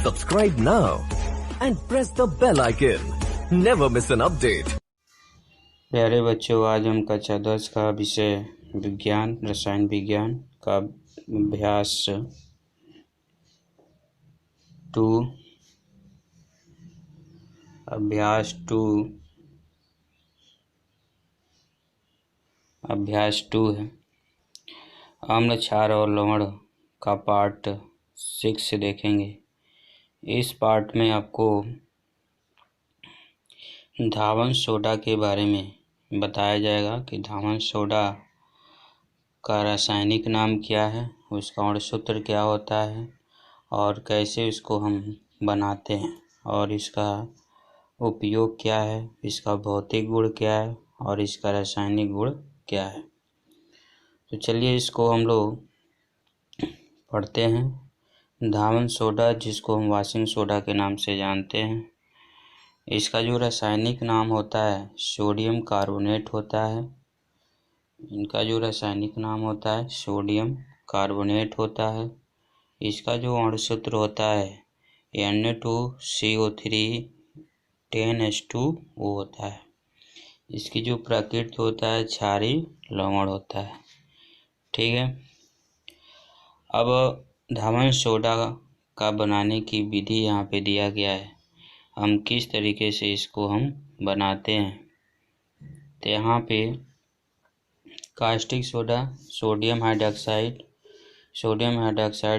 Subscribe now and press the bell icon. Never miss an update. प्यारे बच्चों, आज हम कक्षा 10 का विषय विज्ञान रसायन विज्ञान का अभ्यास 2 है। अम्ल, क्षार और लवण का पार्ट 6 देखेंगे। इस पार्ट में आपको धावन सोडा के बारे में बताया जाएगा कि धावन सोडा का रासायनिक नाम क्या है, उसका अणुसूत्र क्या होता है और कैसे इसको हम बनाते हैं और इसका उपयोग क्या है, इसका भौतिक गुण क्या है और इसका रासायनिक गुण क्या है। तो चलिए इसको हम लोग पढ़ते हैं। धावन सोडा, जिसको हम वाशिंग सोडा के नाम से जानते हैं, इसका जो रासायनिक नाम होता है सोडियम कार्बोनेट होता है। इनका जो रासायनिक नाम होता है सोडियम कार्बोनेट होता है। इसका जो अणुसूत्र होता है Na2CO3 10H2O होता है। इसकी जो प्रकृति होता है क्षारीय लवण होता है। ठीक है। अब धावन सोडा का बनाने की विधि यहाँ पे दिया गया है। हम किस तरीके से इसको हम बनाते हैं। तो यहाँ पे कास्टिक सोडा, सोडियम हाइड्रोक्साइड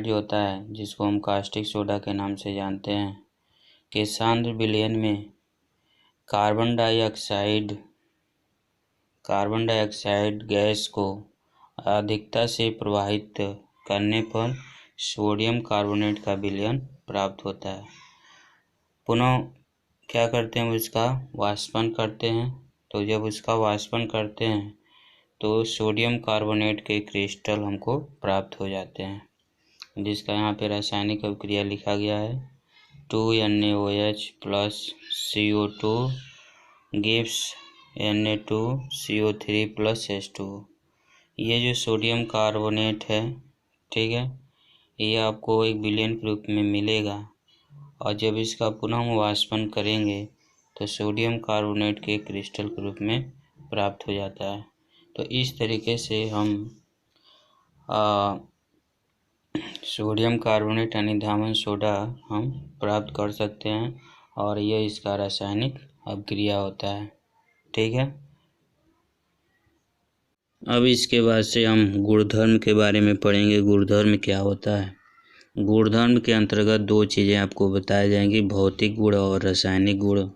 जो होता है, जिसको हम कास्टिक सोडा के नाम से जानते हैं, के सांद्र विलयन में कार्बन डाइऑक्साइड गैस को अधिकता से प्रवाहित करने पर सोडियम कार्बोनेट का विलयन प्राप्त होता है। पुनः क्या करते हैं, उसका वाष्पन करते हैं। तो जब उसका वाष्पन करते हैं तो सोडियम कार्बोनेट के क्रिस्टल हमको प्राप्त हो जाते हैं, जिसका यहाँ पे रासायनिक अभिक्रिया लिखा गया है। 2NaOH plus CO2 gives Na2CO3 plus H2O। ये जो सोडियम कार्बोनेट है, ठीक है, ये आपको एक विलयन के रूप में मिलेगा और जब इसका पुनः हम वाष्पन करेंगे तो सोडियम कार्बोनेट के क्रिस्टल के रूप में प्राप्त हो जाता है। तो इस तरीके से हम सोडियम कार्बोनेट यानी धावन सोडा हम प्राप्त कर सकते हैं और यह इसका रासायनिक अभिक्रिया होता है। ठीक है। अब इसके बाद से हम गुणधर्म के बारे में पढ़ेंगे। गुणधर्म क्या होता है। गुणधर्म के अंतर्गत 2 चीज़ें आपको बताई जाएंगी, भौतिक गुण और रासायनिक गुण।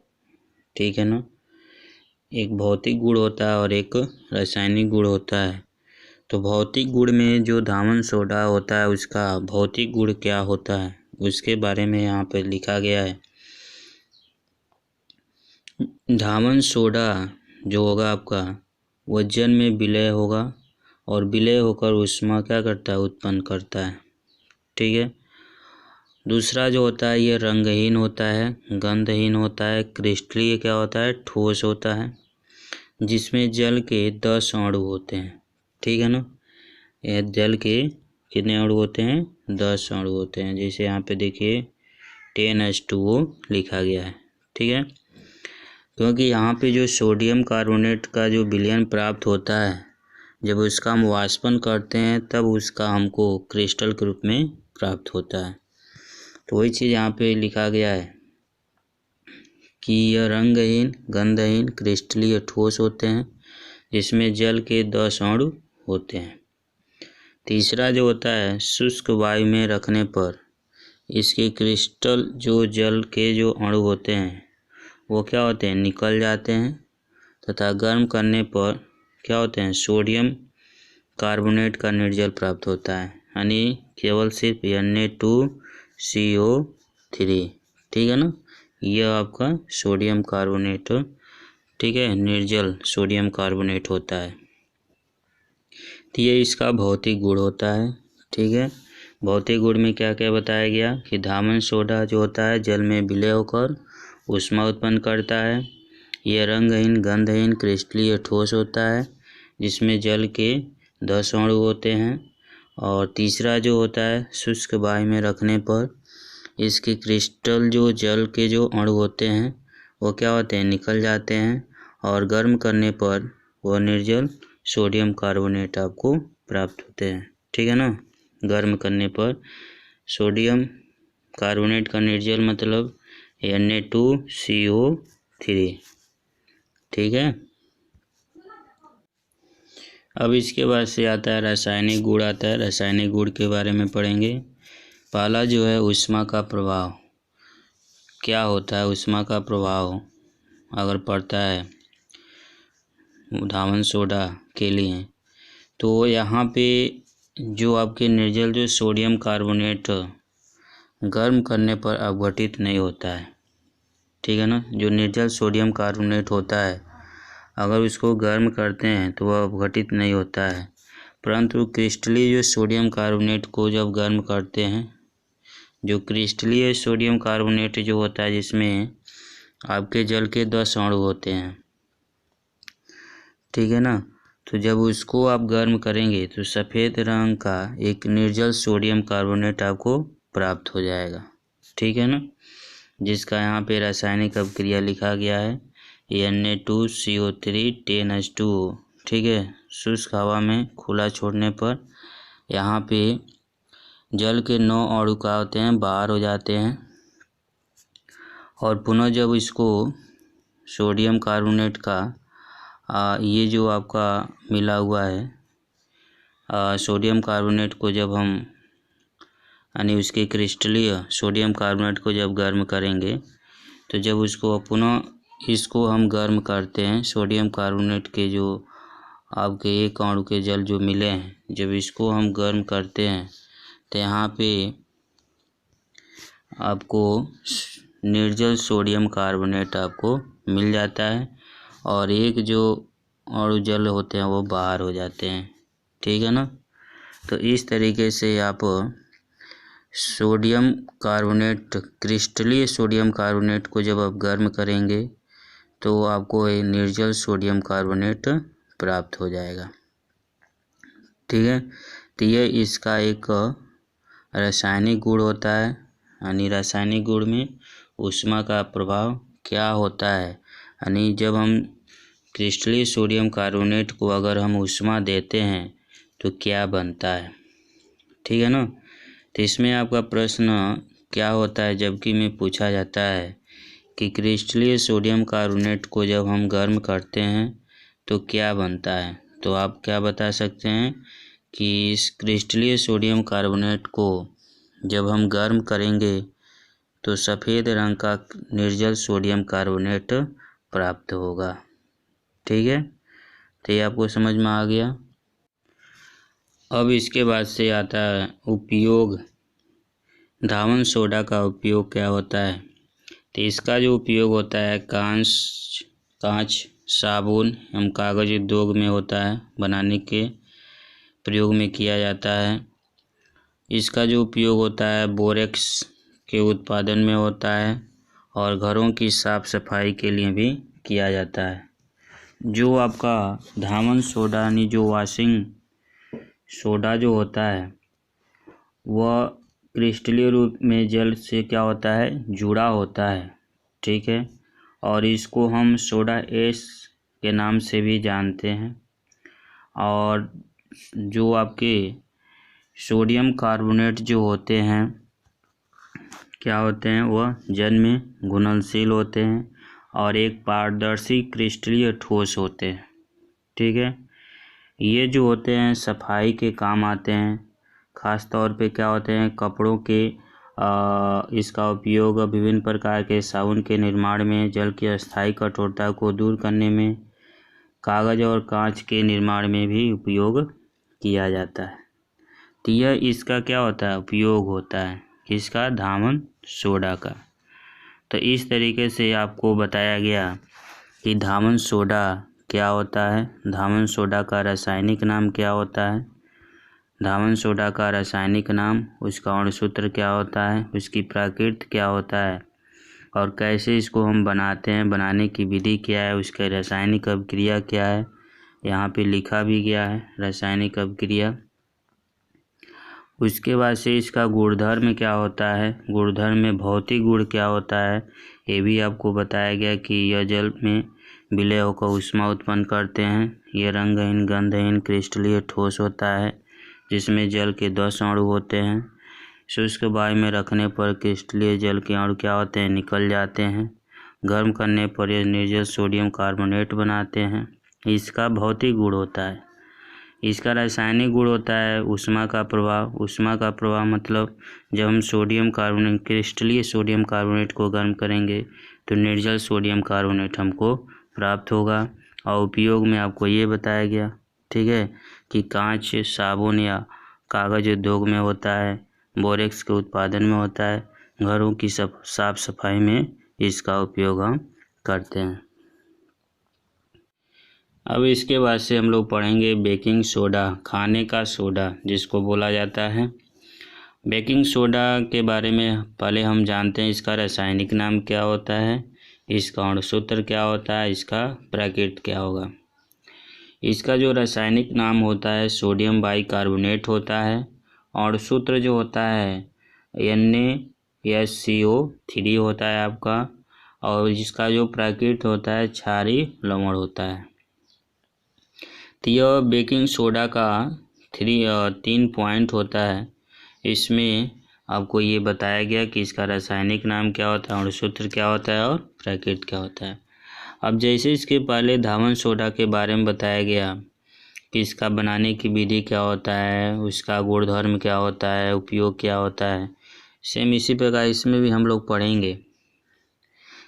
ठीक है ना। एक भौतिक गुण होता है और एक रासायनिक गुण होता है। तो भौतिक गुण में जो धावन सोडा होता है उसका भौतिक गुण क्या होता है उसके बारे में यहाँ पर लिखा गया है। धावन सोडा जो होगा आपका वजन में विलय होगा और विलय होकर ऊष्मा क्या करता है, उत्पन्न करता है। ठीक है। दूसरा जो होता है ये रंगहीन होता है, गंधहीन होता है, क्रिस्टलीय क्या होता है, ठोस होता है, जिसमें जल के 10 अणु होते हैं। ठीक है ना। यह जल के कितने अणु होते हैं, 10 अणु होते हैं। जैसे यहाँ पे देखिए 10H2O लिखा गया है। ठीक है। क्योंकि यहाँ पे जो सोडियम कार्बोनेट का जो विलयन प्राप्त होता है, जब उसका हम वाष्पन करते हैं तब उसका हमको क्रिस्टल के रूप में प्राप्त होता है। तो वही चीज़ यहाँ पे लिखा गया है कि यह रंगहीन, गंधहीन, क्रिस्टलीय, ठोस होते हैं, जिसमें जल के 10 अणु होते हैं। तीसरा जो होता है शुष्क वायु में रखने पर इसके क्रिस्टल जो जल के जो अणु होते हैं वो क्या होते हैं, निकल जाते हैं तथा गर्म करने पर क्या होते हैं, सोडियम कार्बोनेट का निर्जल प्राप्त होता है, यानी केवल सिर्फ Na2CO3। ठीक है ना। यह आपका सोडियम कार्बोनेट, ठीक है, निर्जल सोडियम कार्बोनेट होता है। तो ये इसका भौतिक गुण होता है। ठीक है। भौतिक गुण में क्या क्या बताया गया कि धावन सोडा जो होता है जल में विलय होकर ऊष्मा उत्पन्न करता है। यह रंगहीन, गंधहीन, क्रिस्टलीय, ठोस होता है, जिसमें जल के 10 अणु होते हैं। और तीसरा जो होता है शुष्क वायु में रखने पर इसके क्रिस्टल जो जल के जो अणु होते हैं वो क्या होते हैं, निकल जाते हैं और गर्म करने पर वह निर्जल सोडियम कार्बोनेट आपको प्राप्त होते हैं। ठीक है ना। गर्म करने पर सोडियम कार्बोनेट का निर्जल मतलब Na2CO3। ठीक है। अब इसके बाद से आता है रासायनिक गुण आता है। रासायनिक गुण के बारे में पढ़ेंगे। पहला जो है ऊष्मा का प्रभाव क्या होता है। ऊष्मा का प्रभाव अगर पड़ता है धावन सोडा के लिए तो यहाँ पे जो आपके निर्जल जो सोडियम कार्बोनेट गर्म करने पर अपघटित नहीं होता है। ठीक है ना। जो निर्जल सोडियम कार्बोनेट होता है अगर उसको गर्म करते हैं तो वह अपघटित नहीं होता है, परंतु क्रिस्टलीय जो सोडियम कार्बोनेट को जब गर्म करते हैं, जो क्रिस्टलीय सोडियम कार्बोनेट जो होता है जिसमें आपके जल के 10 अणु होते हैं। ठीक है ना। तो जब उसको आप गर्म करेंगे तो सफ़ेद रंग का एक निर्जल सोडियम कार्बोनेट आपको प्राप्त हो जाएगा। ठीक है ना। जिसका यहाँ पे रासायनिक अभिक्रिया लिखा गया है Na2CO3 10H2O। ठीक है। शुष्क हवा में खुला छोड़ने पर यहाँ पे जल के 9 अणु क्या होते हैं, बाहर हो जाते हैं और पुनः जब इसको सोडियम कार्बोनेट का ये जो आपका मिला हुआ है सोडियम कार्बोनेट को जब हम यानी उसके क्रिस्टलीय सोडियम कार्बोनेट को जब गर्म करेंगे तो जब उसको पुनः इसको हम गर्म करते हैं, सोडियम कार्बोनेट के जो आपके एक अणु के जल जो मिले हैं, जब इसको हम गर्म करते हैं तो यहाँ पे आपको निर्जल सोडियम कार्बोनेट आपको मिल जाता है और एक जो अणु जल होते हैं वो बाहर हो जाते हैं। ठीक है ना। तो इस तरीके से आप सोडियम कार्बोनेट क्रिस्टलीय सोडियम कार्बोनेट को जब आप गर्म करेंगे तो आपको एक निर्जल सोडियम कार्बोनेट प्राप्त हो जाएगा। ठीक है। तो यह इसका एक रासायनिक गुण होता है। यानी रासायनिक गुण में ऊष्मा का प्रभाव क्या होता है, यानी जब हम क्रिस्टलीय सोडियम कार्बोनेट को अगर हम ऊष्मा देते हैं तो क्या बनता है। ठीक है ना। तो इसमें आपका प्रश्न क्या होता है, जबकि में पूछा जाता है कि क्रिस्टलीय सोडियम कार्बोनेट को जब हम गर्म करते हैं तो क्या बनता है, तो आप क्या बता सकते हैं कि इस क्रिस्टलीय सोडियम कार्बोनेट को जब हम गर्म करेंगे तो सफ़ेद रंग का निर्जल सोडियम कार्बोनेट प्राप्त होगा। ठीक है। तो ये आपको समझ में आ गया। अब इसके बाद से आता है उपयोग। धावन सोडा का उपयोग क्या होता है। तो इसका जो उपयोग होता है कांच साबुन एवं कागज उद्योग में होता है, बनाने के प्रयोग में किया जाता है। इसका जो उपयोग होता है बोरेक्स के उत्पादन में होता है और घरों की साफ सफाई के लिए भी किया जाता है। जो आपका धावन सोडा यानी जो वॉशिंग सोडा जो होता है वह क्रिस्टलीय रूप में जल से क्या होता है, जुड़ा होता है। ठीक है। और इसको हम सोडा एश के नाम से भी जानते हैं। और जो आपके सोडियम कार्बोनेट जो होते हैं क्या होते हैं, वह जल में घुलनशील होते हैं और एक पारदर्शी क्रिस्टलीय ठोस होते हैं। ठीक है। ये जो होते हैं सफाई के काम आते हैं। ख़ास तौर पे क्या होते हैं, कपड़ों के इसका उपयोग विभिन्न प्रकार के साबुन के निर्माण में, जल की अस्थायी कठोरता को दूर करने में, कागज़ और कांच के निर्माण में भी उपयोग किया जाता है। तो यह इसका क्या होता है, उपयोग होता है किसका, धावन सोडा का। तो इस तरीके से आपको बताया गया कि धावन सोडा क्या होता है, धावन सोडा का रासायनिक नाम क्या होता है, धावन सोडा का रासायनिक नाम, उसका अणुसूत्र क्या होता है, उसकी प्रकृति क्या होता है और कैसे इसको हम बनाते हैं, बनाने की विधि क्या है, उसका रासायनिक अभिक्रिया क्या है, यहाँ पे लिखा भी गया है रासायनिक अभिक्रिया। उसके बाद से इसका गुणधर्म क्या होता है, गुणधर्म में भौतिक गुण क्या होता है, ये भी आपको बताया गया कि यह जल में विलय होकर ऊष्मा उत्पन्न करते हैं। यह रंगहीन, गंधहीन, क्रिस्टलीय ठोस होता है जिसमें जल के 10 अणु होते हैं। शुष्क वायु में रखने पर क्रिस्टलीय जल के अणु क्या होते हैं, निकल जाते हैं। गर्म करने पर यह निर्जल सोडियम कार्बोनेट बनाते हैं। इसका भौतिक गुण होता है। इसका रासायनिक गुण होता है ऊष्मा का प्रभाव। ऊष्मा का प्रभाव मतलब जब हम सोडियम कार्बोनेट, क्रिस्टलीय सोडियम कार्बोनेट को गर्म करेंगे तो निर्जल सोडियम कार्बोनेट हमको प्राप्त होगा। और उपयोग में आपको ये बताया गया, ठीक है, कि कांच, साबुन या कागज उद्योग में होता है, बोरेक्स के उत्पादन में होता है, घरों की साफ सफाई में इसका उपयोग हम करते हैं। अब इसके बाद से हम लोग पढ़ेंगे बेकिंग सोडा, खाने का सोडा जिसको बोला जाता है। बेकिंग सोडा के बारे में पहले हम जानते हैं इसका रासायनिक नाम क्या होता है, इसका अणुसूत्र क्या होता है, इसका ब्रैकेट क्या होगा। इसका जो रासायनिक नाम होता है सोडियम बाइकार्बोनेट होता है। अणुसूत्र जो होता है NaSCO3 होता है आपका। और इसका जो ब्रैकेट होता है क्षारीय लवण होता है। तो यह बेकिंग सोडा का 3 पॉइंट होता है। इसमें आपको ये बताया गया कि इसका रासायनिक नाम क्या होता है, अणुसूत्र क्या होता है और ब्रैकेट क्या होता है। अब जैसे इसके पहले धावन सोडा के बारे में बताया गया कि इसका बनाने की विधि क्या होता है, उसका गुणधर्म क्या होता है, उपयोग क्या होता है, सेम इसी प्रकार इसमें भी हम लोग पढ़ेंगे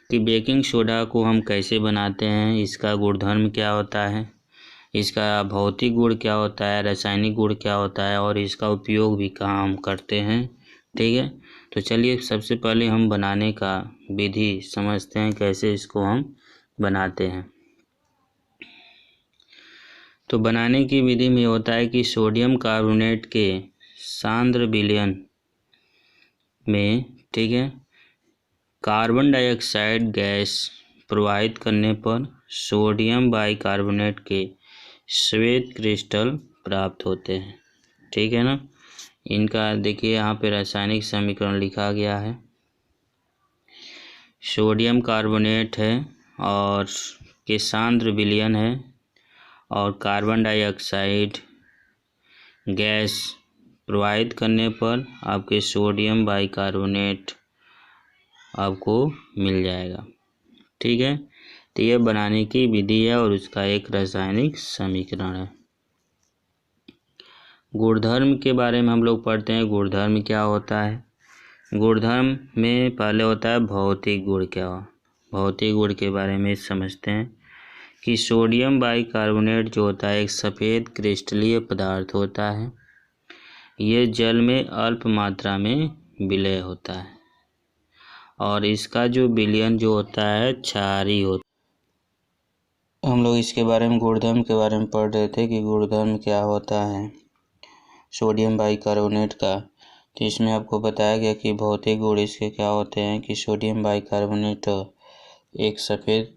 कि बेकिंग सोडा को हम कैसे बनाते हैं, इसका गुणधर्म क्या होता है, इसका भौतिक गुण क्या होता है, रासायनिक गुण क्या होता है और इसका उपयोग भी कहाँ हम करते हैं। ठीक है, तो चलिए सबसे पहले हम बनाने का विधि समझते हैं, कैसे इसको हम बनाते हैं। तो बनाने की विधि में होता है कि सोडियम कार्बोनेट के सांद्र विलयन में, ठीक है, कार्बन डाइऑक्साइड गैस प्रवाहित करने पर सोडियम बाइकार्बोनेट के श्वेत क्रिस्टल प्राप्त होते हैं। ठीक है ना। इनका देखिए यहाँ पे रासायनिक समीकरण लिखा गया है। सोडियम कार्बोनेट है और के सांद्र विलयन है और कार्बन डाइऑक्साइड गैस प्रवाहित करने पर आपके सोडियम बाइकार्बोनेट आपको मिल जाएगा। ठीक है, तो यह बनाने की विधि है और उसका एक रासायनिक समीकरण है। गुणधर्म के बारे में हम लोग पढ़ते हैं। गुणधर्म क्या होता है, गुणधर्म में पहले होता है भौतिक गुण। क्या भौतिक गुण के बारे में समझते हैं कि सोडियम बाइकार्बोनेट जो होता है एक सफ़ेद क्रिस्टलीय पदार्थ होता है। ये जल में अल्प मात्रा में विलय होता है और इसका जो विलयन जो होता है क्षारीय होता है। हम लोग इसके बारे में गुणधर्म के बारे में पढ़ रहे थे कि गुणधर्म क्या होता है सोडियम बाइकार्बोनेट का। तो इसमें आपको बताया गया कि भौतिक गुण इसके क्या होते हैं कि सोडियम बाइकार्बोनेट एक सफ़ेद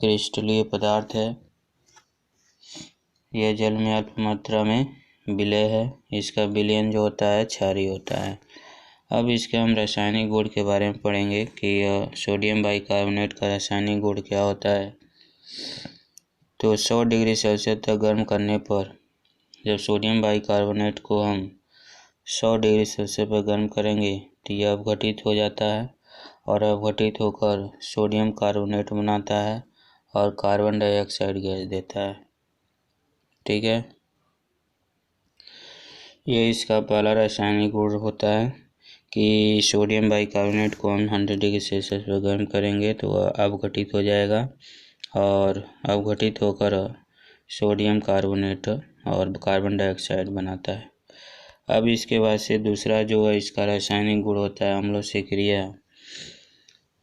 क्रिस्टलीय पदार्थ है। यह जल में अल्प मात्रा में विलय है। इसका विलयन जो होता है क्षारीय होता है। अब इसके हम रासायनिक गुण के बारे में पढ़ेंगे कि सोडियम बाइकार्बोनेट का रासायनिक गुण क्या होता है। तो 100 डिग्री सेल्सियस तक गर्म करने पर जब सोडियम बाइकार्बोनेट को हम 100 डिग्री सेल्सियस पर गर्म करेंगे तो यह अपघटित हो जाता है और अपघटित होकर सोडियम कार्बोनेट बनाता है और कार्बन डाइऑक्साइड गैस देता है। ठीक है, ये इसका पहला रासायनिक गुण होता है कि सोडियम बाइकार्बोनेट को हम 100 डिग्री सेल्सियस पर गर्म करेंगे तो वह अपघटित हो जाएगा और अपघटित होकर सोडियम कार्बोनेट और कार्बन डाइऑक्साइड बनाता है। अब इसके बाद से दूसरा जो है इसका रासायनिक गुण होता है अम्लों से क्रिया।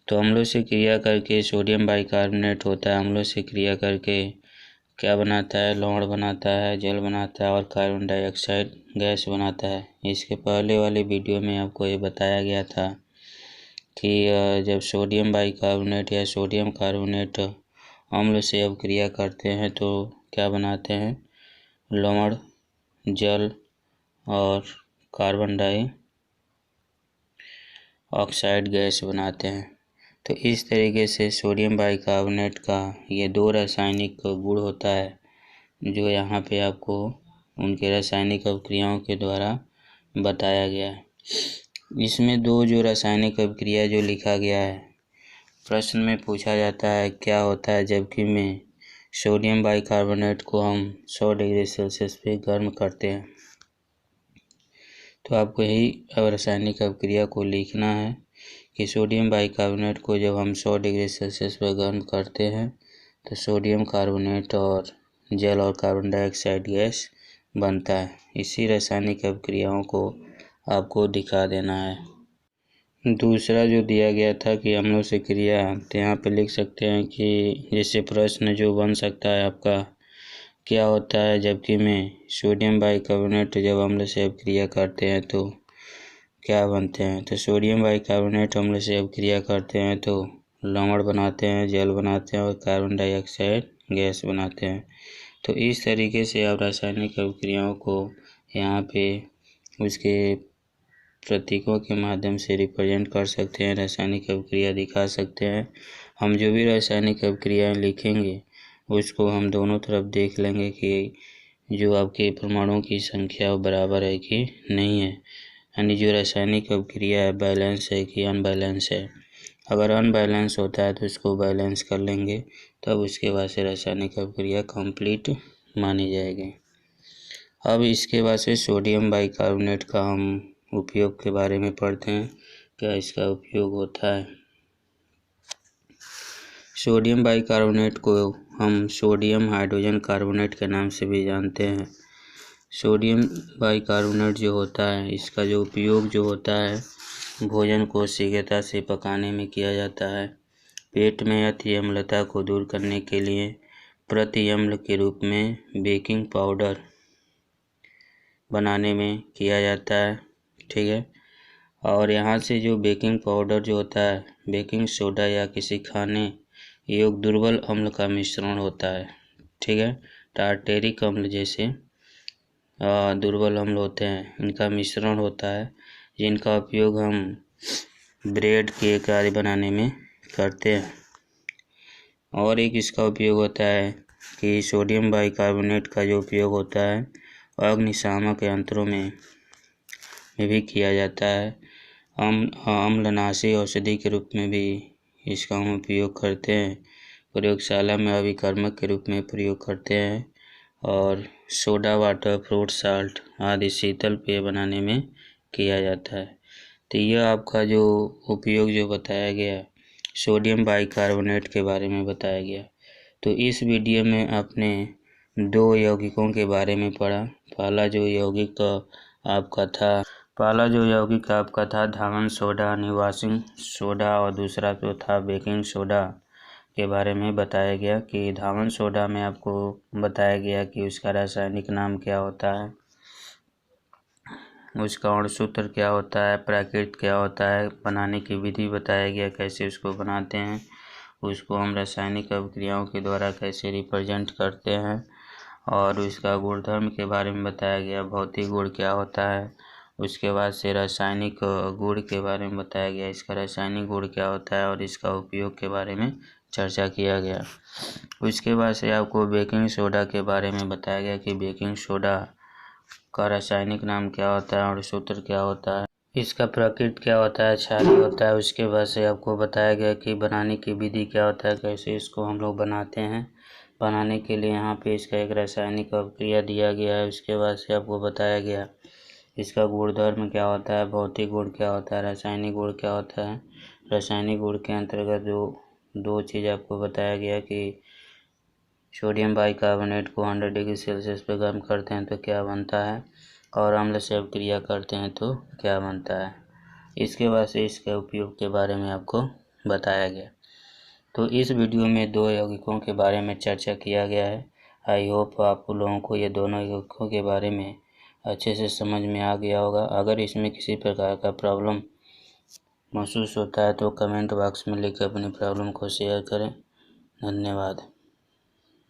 तो अम्लों से क्रिया करके सोडियम बाइकार्बोनेट होता है, अम्लों से क्रिया करके क्या बनाता है, लवण बनाता है, जल बनाता है और कार्बन डाइऑक्साइड गैस बनाता है। इसके पहले वाले वीडियो में आपको ये बताया गया था कि जब सोडियम बाइकार्बोनेट या सोडियम कार्बोनेट अम्ल से अपक्रिया करते हैं तो क्या बनाते हैं, लवण, जल और कार्बन डाइऑक्साइड गैस बनाते हैं। तो इस तरीके से सोडियम बाइकार्बोनेट का ये 2 रासायनिक गुण होता है जो यहाँ पे आपको उनके रासायनिक अभिक्रियाओं के द्वारा बताया गया है। इसमें 2 जो रासायनिक अभिक्रिया जो लिखा गया है, प्रश्न में पूछा जाता है क्या होता है जबकि में सोडियम बाइकार्बोनेट को हम 100 डिग्री सेल्सियस पे गर्म करते हैं। तो आपको यही रासायनिक अभिक्रिया को लिखना है कि सोडियम बाइकार्बोनेट को जब हम 100 डिग्री सेल्सियस पर गर्म करते हैं तो सोडियम कार्बोनेट और जल और कार्बन डाइऑक्साइड गैस बनता है। इसी रासायनिक अभिक्रियाओं को आपको दिखा देना है। दूसरा जो दिया गया था कि अम्लों से क्रिया, तो यहाँ पे लिख सकते हैं कि जैसे प्रश्न जो बन सकता है आपका, क्या होता है जबकि में सोडियम बाइकार्बोनेट जब अम्ल से अभिक्रिया करते हैं तो क्या बनते हैं। तो सोडियम बाइकार्बोनेट अम्ल से अभिक्रिया करते हैं तो लवण बनाते हैं, जल बनाते हैं और कार्बन डाइऑक्साइड गैस बनाते हैं। तो इस तरीके से आप रासायनिक अभिक्रियाओं को यहाँ पे उसके प्रतीकों के माध्यम से रिप्रेजेंट कर सकते हैं, रासायनिक अभिक्रिया दिखा सकते हैं। हम जो भी रासायनिक अभिक्रियाएँ लिखेंगे उसको हम दोनों तरफ देख लेंगे कि जो आपके परमाणुओं की संख्या बराबर है कि नहीं है, यानी जो रासायनिक अभिक्रिया है बैलेंस है कि अनबैलेंस है। अगर अनबैलेंस होता है तो इसको बैलेंस कर लेंगे, तब उसके बाद से रासायनिक अभिक्रिया कंप्लीट मानी जाएगी। अब इसके बाद से सोडियम बाइकार्बोनेट का हम उपयोग के बारे में पढ़ते हैं, क्या इसका उपयोग होता है। सोडियम बाइकार्बोनेट को हम सोडियम हाइड्रोजन कार्बोनेट के नाम से भी जानते हैं। सोडियम बाइकार्बोनेट जो होता है, इसका जो उपयोग जो होता है भोजन को शीघ्रता से पकाने में किया जाता है। पेट में अति अम्लता को दूर करने के लिए प्रति अम्ल के रूप में बेकिंग पाउडर बनाने में किया जाता है, ठीक है। और यहाँ से जो बेकिंग पाउडर जो होता है बेकिंग सोडा या किसी खाने योग्य दुर्बल अम्ल का मिश्रण होता है, ठीक है। टार्टेरिक अम्ल जैसे दुर्बल अम्ल होते हैं, इनका मिश्रण होता है, जिनका उपयोग हम ब्रेड केक आदि बनाने में करते हैं। और एक इसका उपयोग होता है कि सोडियम बाइकार्बोनेट का जो उपयोग होता है अग्निशामक यंत्रों में भी किया जाता है। अम्लनाशी औषधि के रूप में भी इसका हम उपयोग करते हैं। प्रयोगशाला में अभिकर्मक के रूप में प्रयोग करते हैं। और सोडा वाटर, फ्रूट साल्ट आदि शीतल पेय बनाने में किया जाता है। तो यह आपका जो उपयोग जो बताया गया सोडियम बाइकार्बोनेट के बारे में बताया गया। तो इस वीडियो में आपने 2 यौगिकों के बारे में पढ़ा। पहला जो यौगिक आपका था धावन सोडा निवासिंग सोडा, और दूसरा तो था बेकिंग सोडा के बारे में बताया गया कि धावन सोडा में आपको बताया गया कि उसका रासायनिक नाम क्या होता है, उसका अणुसूत्र क्या होता है, प्रकृति क्या होता है, बनाने की विधि बताया गया कैसे उसको बनाते हैं, उसको हम रासायनिक अभिक्रियाओं के द्वारा कैसे रिप्रेजेंट करते हैं, और उसका गुणधर्म के बारे में बताया गया, भौतिक गुण क्या होता है। उसके बाद से रासायनिक गुण के बारे में बताया गया, इसका रासायनिक गुण क्या होता है और इसका उपयोग के बारे में चर्चा किया गया। उसके बाद से आपको बेकिंग सोडा के बारे में बताया गया कि बेकिंग सोडा का रासायनिक नाम क्या होता है और सूत्र क्या होता है, इसका प्रकृति क्या होता है, क्षारीय होता है। उसके बाद से आपको बताया गया कि बनाने की विधि क्या होता है, कैसे इसको हम लोग बनाते हैं। बनाने के लिए यहाँ पे इसका एक रासायनिक अभिक्रिया दिया गया है। उसके बाद से आपको बताया गया इसका गुणधर्म क्या होता है, भौतिक गुण क्या होता है, रासायनिक गुण क्या होता है। रासायनिक गुण के अंतर्गत जो 2 चीज़ आपको बताया गया कि सोडियम बाइकार्बोनेट को 100 डिग्री सेल्सियस पर गर्म करते हैं तो क्या बनता है, और अम्ल से अभिक्रिया करते हैं तो क्या बनता है। इसके बाद से इसके उपयोग के बारे में आपको बताया गया। तो इस वीडियो में 2 यौगिकों के बारे में चर्चा किया गया है। आई होप आप लोगों को ये दोनों यौगिकों के बारे में अच्छे से समझ में आ गया होगा। अगर इसमें किसी प्रकार का प्रॉब्लम महसूस होता है तो कमेंट बॉक्स में लिखकर अपनी प्रॉब्लम को शेयर करें। धन्यवाद।